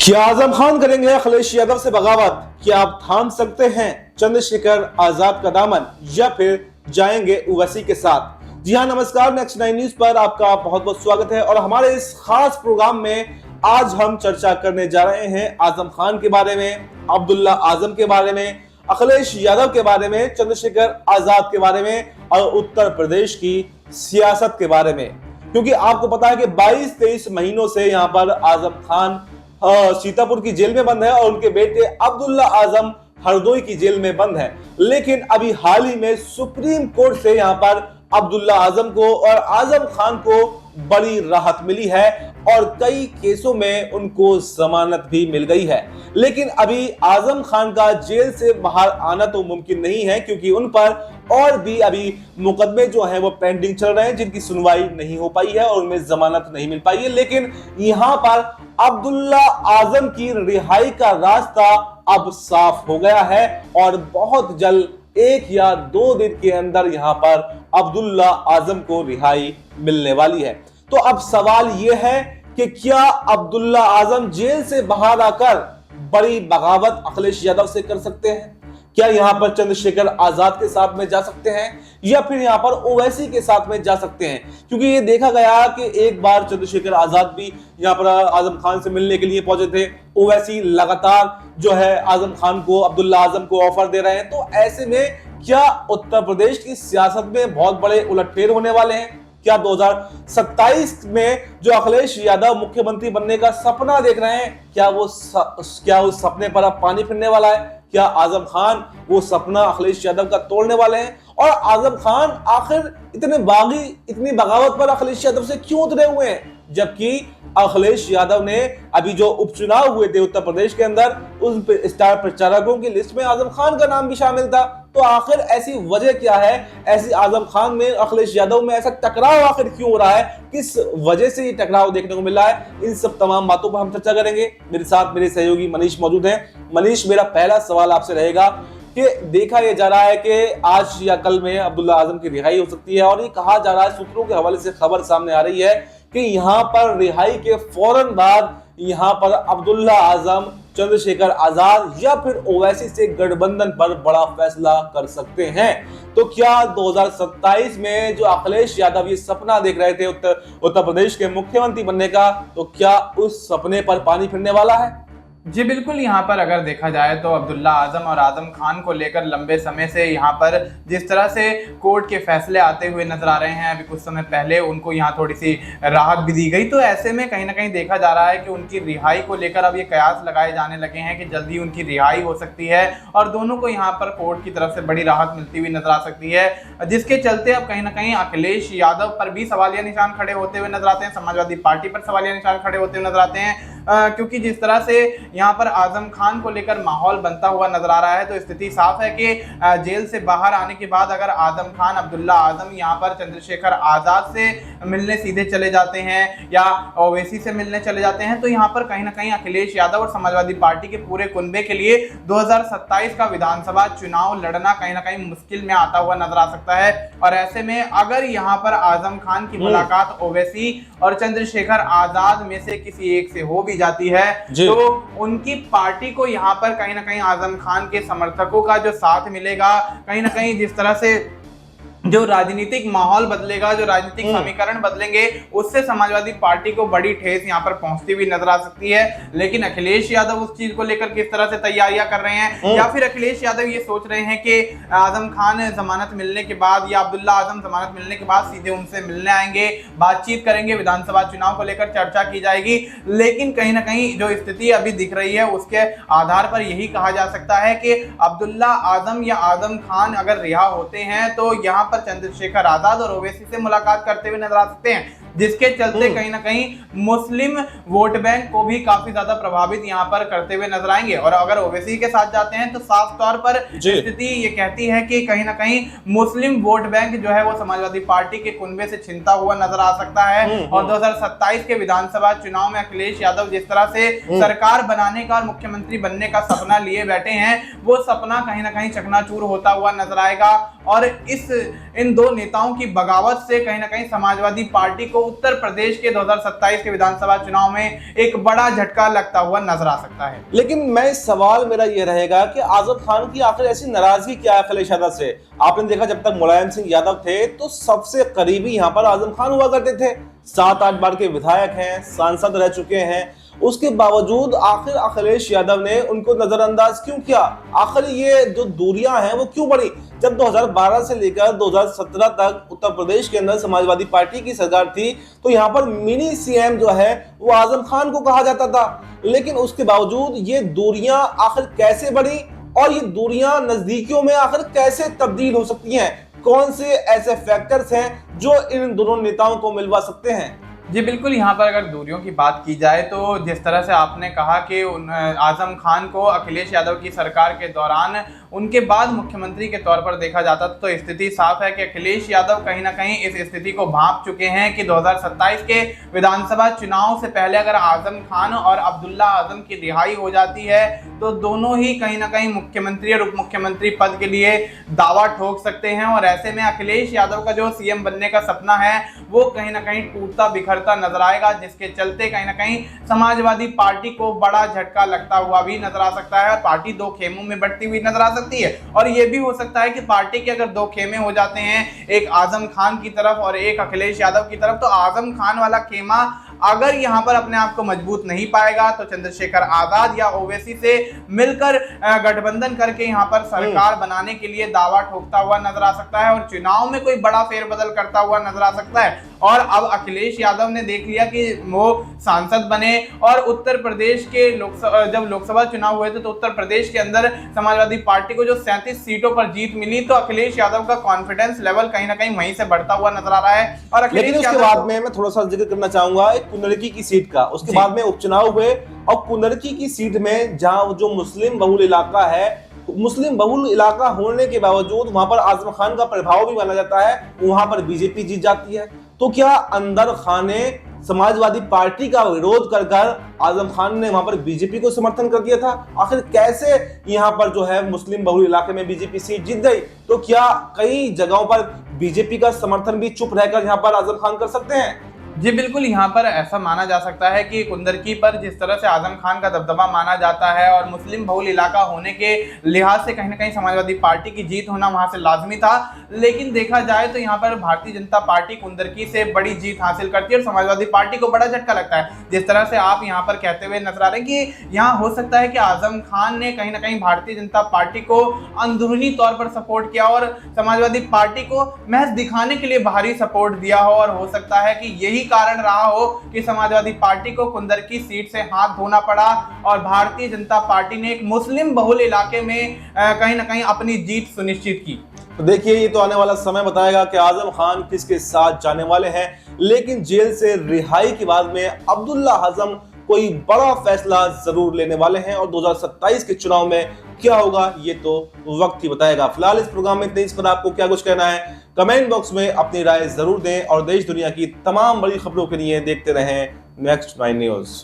क्या आजम खान करेंगे अखिलेश यादव से बगावत? क्या आप थाम सकते हैं चंद्रशेखर आजाद का दामन या फिर जाएंगे ओवैसी के साथ? जी हाँ, नमस्कार। नेक्स्ट 9 न्यूज पर आपका बहुत बहुत स्वागत है और हमारे इस खास प्रोग्राम में आज हम चर्चा करने जा रहे हैं आजम खान के बारे में, अब्दुल्ला आजम के बारे में, अखिलेश यादव के बारे में, चंद्रशेखर आजाद के बारे में और उत्तर प्रदेश की सियासत के बारे में। क्योंकि आपको पता है कि 22-23 महीनों से यहाँ पर आजम खान सीतापुर की जेल में बंद है और उनके बेटे अब्दुल्ला आजम हरदोई की जेल में बंद है। लेकिन अभी हाल ही में सुप्रीम कोर्ट से यहाँ पर अब्दुल्ला आजम को और आजम खान को बड़ी राहत मिली है और कई केसों में उनको जमानत भी मिल गई है। लेकिन अभी आजम खान का जेल से बाहर आना तो मुमकिन नहीं है, क्योंकि उन पर और भी अभी मुकदमे जो हैं वो पेंडिंग चल रहे हैं, जिनकी सुनवाई नहीं हो पाई है और उनमें जमानत नहीं मिल पाई है। लेकिन यहाँ पर अब्दुल्ला आजम की रिहाई का रास्ता अब साफ हो गया है और बहुत जल्द 1 या 2 दिन के अंदर यहाँ पर अब्दुल्ला आजम को रिहाई मिलने वाली है। तो अब सवाल यह है कि क्या अब्दुल्ला आजम जेल से बाहर आकर बड़ी बगावत अखिलेश यादव से कर सकते हैं? क्या यहां पर चंद्रशेखर आजाद के साथ में जा सकते हैं या फिर यहां पर ओवैसी के साथ में जा सकते हैं? क्योंकि ये देखा गया कि एक बार चंद्रशेखर आजाद भी यहां पर आजम खान से मिलने के लिए पहुंचे थे। ओवैसी लगातार जो है आजम खान को, अब्दुल्ला आजम को ऑफर दे रहे हैं। तो ऐसे में क्या उत्तर प्रदेश की सियासत में बहुत बड़े उलटफेर होने वाले हैं? क्या 2027 में जो अखिलेश यादव मुख्यमंत्री बनने का सपना देख रहे हैं, क्या उस सपने पर अब पानी फिरने वाला है? क्या आजम खान वो सपना अखिलेश यादव का तोड़ने वाले हैं? और आजम खान आखिर इतनी बगावत पर अखिलेश यादव से क्यों उतरे हुए हैं, जबकि अखिलेश यादव ने अभी जो उपचुनाव हुए थे उत्तर प्रदेश के अंदर, उन स्टार प्रचारकों की लिस्ट में आजम खान का नाम भी शामिल था। तो आखिर ऐसी वजह क्या है? ऐसी आजम खान में, अखिलेश यादव में ऐसा टकराव आखिर क्यों हो रहा है? किस वजह से ये टकराव देखने को मिल रहा है? इन सब तमाम बातों पर हम चर्चा करेंगे। मेरे साथ मेरे सहयोगी मनीष मौजूद हैं। मनीष, मेरा पहला सवाल आपसे रहेगा कि देखा यह जा रहा है कि आज या कल में अब्दुल्ला आजम की रिहाई हो सकती है और ये कहा जा रहा है, सूत्रों के हवाले से खबर सामने आ रही है कि यहां पर रिहाई के फौरन बाद यहां पर अब्दुल्ला आजम, चंद्रशेखर आजाद या फिर ओवैसी से गठबंधन पर बड़ा फैसला कर सकते हैं। तो क्या 2027 में जो अखिलेश यादव ये सपना देख रहे थे उत्तर प्रदेश के मुख्यमंत्री बनने का, तो क्या उस सपने पर पानी फिरने वाला है? जी बिल्कुल। यहाँ पर अगर देखा जाए तो अब्दुल्ला आजम और आजम खान को लेकर लंबे समय से यहाँ पर जिस तरह से कोर्ट के फैसले आते हुए नजर आ रहे हैं, अभी कुछ समय पहले उनको यहाँ थोड़ी सी राहत भी दी गई। तो ऐसे में कहीं ना कहीं देखा जा रहा है कि उनकी रिहाई को लेकर अब ये कयास लगाए जाने लगे हैं कि जल्दी उनकी रिहाई हो सकती है और दोनों को यहाँ पर कोर्ट की तरफ से बड़ी राहत मिलती हुई नजर आ सकती है, जिसके चलते अब कहीं ना कहीं अखिलेश यादव पर भी सवालिया निशान खड़े होते हुए नजर आते हैं, समाजवादी पार्टी पर सवालिया निशान खड़े होते हुए नजर आते हैं। क्योंकि जिस तरह से यहाँ पर आजम खान को लेकर माहौल बनता हुआ नजर आ रहा है, तो स्थिति साफ है कि जेल से बाहर आने के बाद अगर आजम खान, अब्दुल्ला आजम यहाँ पर चंद्रशेखर आजाद से मिलने सीधे चले जाते हैं या ओवैसी से मिलने चले जाते हैं, तो यहाँ पर कहीं ना कहीं अखिलेश यादव और समाजवादी पार्टी के पूरे कुनबे के लिए 2027 का विधानसभा चुनाव लड़ना कहीं ना कहीं मुश्किल में आता हुआ नजर आ सकता है। और ऐसे में अगर यहाँ पर आजम खान की मुलाकात ओवैसी और चंद्रशेखर आजाद में से किसी एक से हो भी जाती है, तो उनकी पार्टी को यहाँ पर कहीं ना कहीं आजम खान के समर्थकों का जो साथ मिलेगा, कहीं ना कहीं जिस तरह से जो राजनीतिक माहौल बदलेगा, जो राजनीतिक समीकरण बदलेंगे, उससे समाजवादी पार्टी को बड़ी ठेस यहाँ पर पहुंचती हुई नजर आ सकती है। लेकिन अखिलेश यादव उस चीज को लेकर किस तरह से तैयारियां कर रहे हैं, या फिर अखिलेश यादव ये सोच रहे हैं कि आजम खान जमानत मिलने के बाद या अब्दुल्ला आजम जमानत मिलने के बाद सीधे उनसे मिलने आएंगे, बातचीत करेंगे, विधानसभा चुनाव को लेकर चर्चा की जाएगी। लेकिन कहीं ना कहीं जो स्थिति अभी दिख रही है उसके आधार पर यही कहा जा सकता है कि अब्दुल्ला आजम या आजम खान अगर रिहा होते हैं तो यहाँ पर चंद्रशेखर आजाद और ओवैसी से मुलाकात करते हुए नजर आ सकते हैं, जिसके चलते कहीं ना कहीं मुस्लिम वोट बैंक को भी काफी ज्यादा प्रभावित यहाँ पर करते हुए नजर आएंगे। और अगर ओवैसी के साथ जाते हैं तो साफ तौर पर स्थिति ये कहती है कि कहीं ना कहीं मुस्लिम वोट बैंक जो है वो समाजवादी पार्टी के कुनबे से छिनता हुआ नजर आ सकता है। और 2027 के विधानसभा चुनाव में अखिलेश यादव जिस तरह से सरकार बनाने का और मुख्यमंत्री बनने का सपना लिए बैठे हैं, वो सपना कहीं ना कहीं चकनाचूर होता हुआ नजर आएगा। और इन दो नेताओं की बगावत से कहीं ना कहीं समाजवादी पार्टी को उत्तर प्रदेश के 2027 के विधानसभा चुनाव में एक बड़ा झटका लगता हुआ नजर आ सकता है। लेकिन मैं सवाल मेरा यह रहेगा कि आजम खान की आखिर ऐसी नाराजगी क्या है अखिलेश यादव से? आपने देखा जब तक मुलायम सिंह यादव थे तो सबसे करीबी यहाँ पर आजम खान हुआ करते थे, 7-8 बार के विधायक हैं, सांसद रह चुके हैं। उसके बावजूद आखिर अखिलेश यादव ने उनको नजरअंदाज क्यों किया? आखिर ये जो दूरियां हैं वो क्यों बढ़ी? जब 2012 से लेकर 2017 तक उत्तर प्रदेश के अंदर समाजवादी पार्टी की सरकार थी तो यहाँ पर मिनी सीएम जो है वो आजम खान को कहा जाता था, लेकिन उसके बावजूद ये दूरियां आखिर कैसे बढ़ी और ये दूरियां नजदीकियों में आखिर कैसे तब्दील हो सकती हैं? कौन से ऐसे फैक्टर्स हैं जो इन दोनों नेताओं को मिलवा सकते हैं? जी बिल्कुल, यहाँ पर अगर दूरियों की बात की जाए तो जिस तरह से आपने कहा कि आजम खान को अखिलेश यादव की सरकार के दौरान उनके बाद मुख्यमंत्री के तौर पर देखा जाता तो स्थिति साफ है कि अखिलेश यादव कहीं ना कहीं इस स्थिति को भांप चुके हैं कि 2027 के विधानसभा चुनाव से पहले अगर आजम खान और अब्दुल्ला आजम की रिहाई हो जाती है तो दोनों ही कहीं ना कहीं मुख्यमंत्री और उप मुख्यमंत्री पद के लिए दावा ठोक सकते हैं, और ऐसे में अखिलेश यादव का जो सीएम बनने का सपना है वो कहीं ना कहीं टूटता बिखरता नजर आएगा, जिसके चलते कहीं ना कहीं समाजवादी पार्टी को बड़ा झटका लगता हुआ भी नजर आ सकता है। पार्टी दो खेमों में बढ़ती हुई नजर आ सकती है, और यह भी हो सकता है कि पार्टी के अगर दो खेमे हो जाते हैं, एक आजम खान की तरफ और एक अखिलेश यादव की तरफ, तो आजम खान वाला खेमा अगर यहां पर अपने आप को मजबूत नहीं पाएगा तो चंद्रशेखर आजाद या ओवैसी से मिलकर गठबंधन करके यहां पर सरकार बनाने के लिए दावा ठोकता हुआ नजर आ सकता है और चुनाव में कोई बड़ा फेरबदल करता हुआ नजर आ सकता है। और अब अखिलेश यादव ने देख लिया कि वो सांसद बने और उत्तर प्रदेश के जब लोकसभा चुनाव हुए थे तो उत्तर प्रदेश के अंदर समाजवादी पार्टी को जो 37 सीटों पर जीत मिली, तो अखिलेश यादव का कॉन्फिडेंस लेवल कहीं ना कहीं वहीं से बढ़ता हुआ नजर आ रहा है। और लेकिन उसके बाद में मैं थोड़ा सा जिक्र करना चाहूंगा एक कुंडलकी की सीट का। उसके बाद में उपचुनाव हुए और कुंडलकी की सीट में जहां जो मुस्लिम बहुल इलाका है, मुस्लिम बहुल इलाका होने के बावजूद वहां पर आजम खान का प्रभाव भी माना जाता है, वहां पर बीजेपी जीत जाती है। तो क्या अंदर खाने समाजवादी पार्टी का विरोध कर आजम खान ने वहां पर बीजेपी को समर्थन कर दिया था? आखिर कैसे यहां पर जो है मुस्लिम बहुल इलाके में बीजेपी सीट जीत गई? तो क्या कई जगहों पर बीजेपी का समर्थन भी चुप रहकर यहां पर आजम खान कर सकते हैं? जी बिल्कुल, यहाँ पर ऐसा माना जा सकता है कि कुंदरकी पर जिस तरह से आजम खान का दबदबा माना जाता है और मुस्लिम बहुल इलाका होने के लिहाज से कहीं ना कहीं समाजवादी पार्टी की जीत होना वहां से लाजमी था, लेकिन देखा जाए तो यहाँ पर भारतीय जनता पार्टी कुंदरकी से बड़ी जीत हासिल करती है और समाजवादी पार्टी को बड़ा झटका लगता है। जिस तरह से आप यहाँ पर कहते हुए नजर आ रहे हैं कि यहाँ हो सकता है कि आजम खान ने कहीं ना कहीं भारतीय जनता पार्टी को अंदरूनी तौर पर सपोर्ट किया और समाजवादी पार्टी को महज दिखाने के लिए बाहरी सपोर्ट दिया हो, और हो सकता है कि यही कारण रहा हो कि समाजवादी पार्टी को कुंदरकी सीट से हाथ धोना पड़ा और भारतीय जनता पार्टी ने एक मुस्लिम बहुल इलाके में कहीं ना कहीं अपनी जीत सुनिश्चित की। तो देखिए, ये तो आने वाला समय बताएगा कि आजम खान किसके साथ जाने वाले हैं, लेकिन जेल से रिहाई के बाद में अब्दुल्ला आजम कोई बड़ा फैसला जरूर लेने वाले हैं और 2027 के चुनाव में क्या होगा ये तो वक्त ही बताएगा। फिलहाल इस प्रोग्राम में इतने, इस पर आपको क्या कुछ कहना है कमेंट बॉक्स में अपनी राय जरूर दें और देश दुनिया की तमाम बड़ी खबरों के लिए देखते रहें नेक्स्ट 9 न्यूज।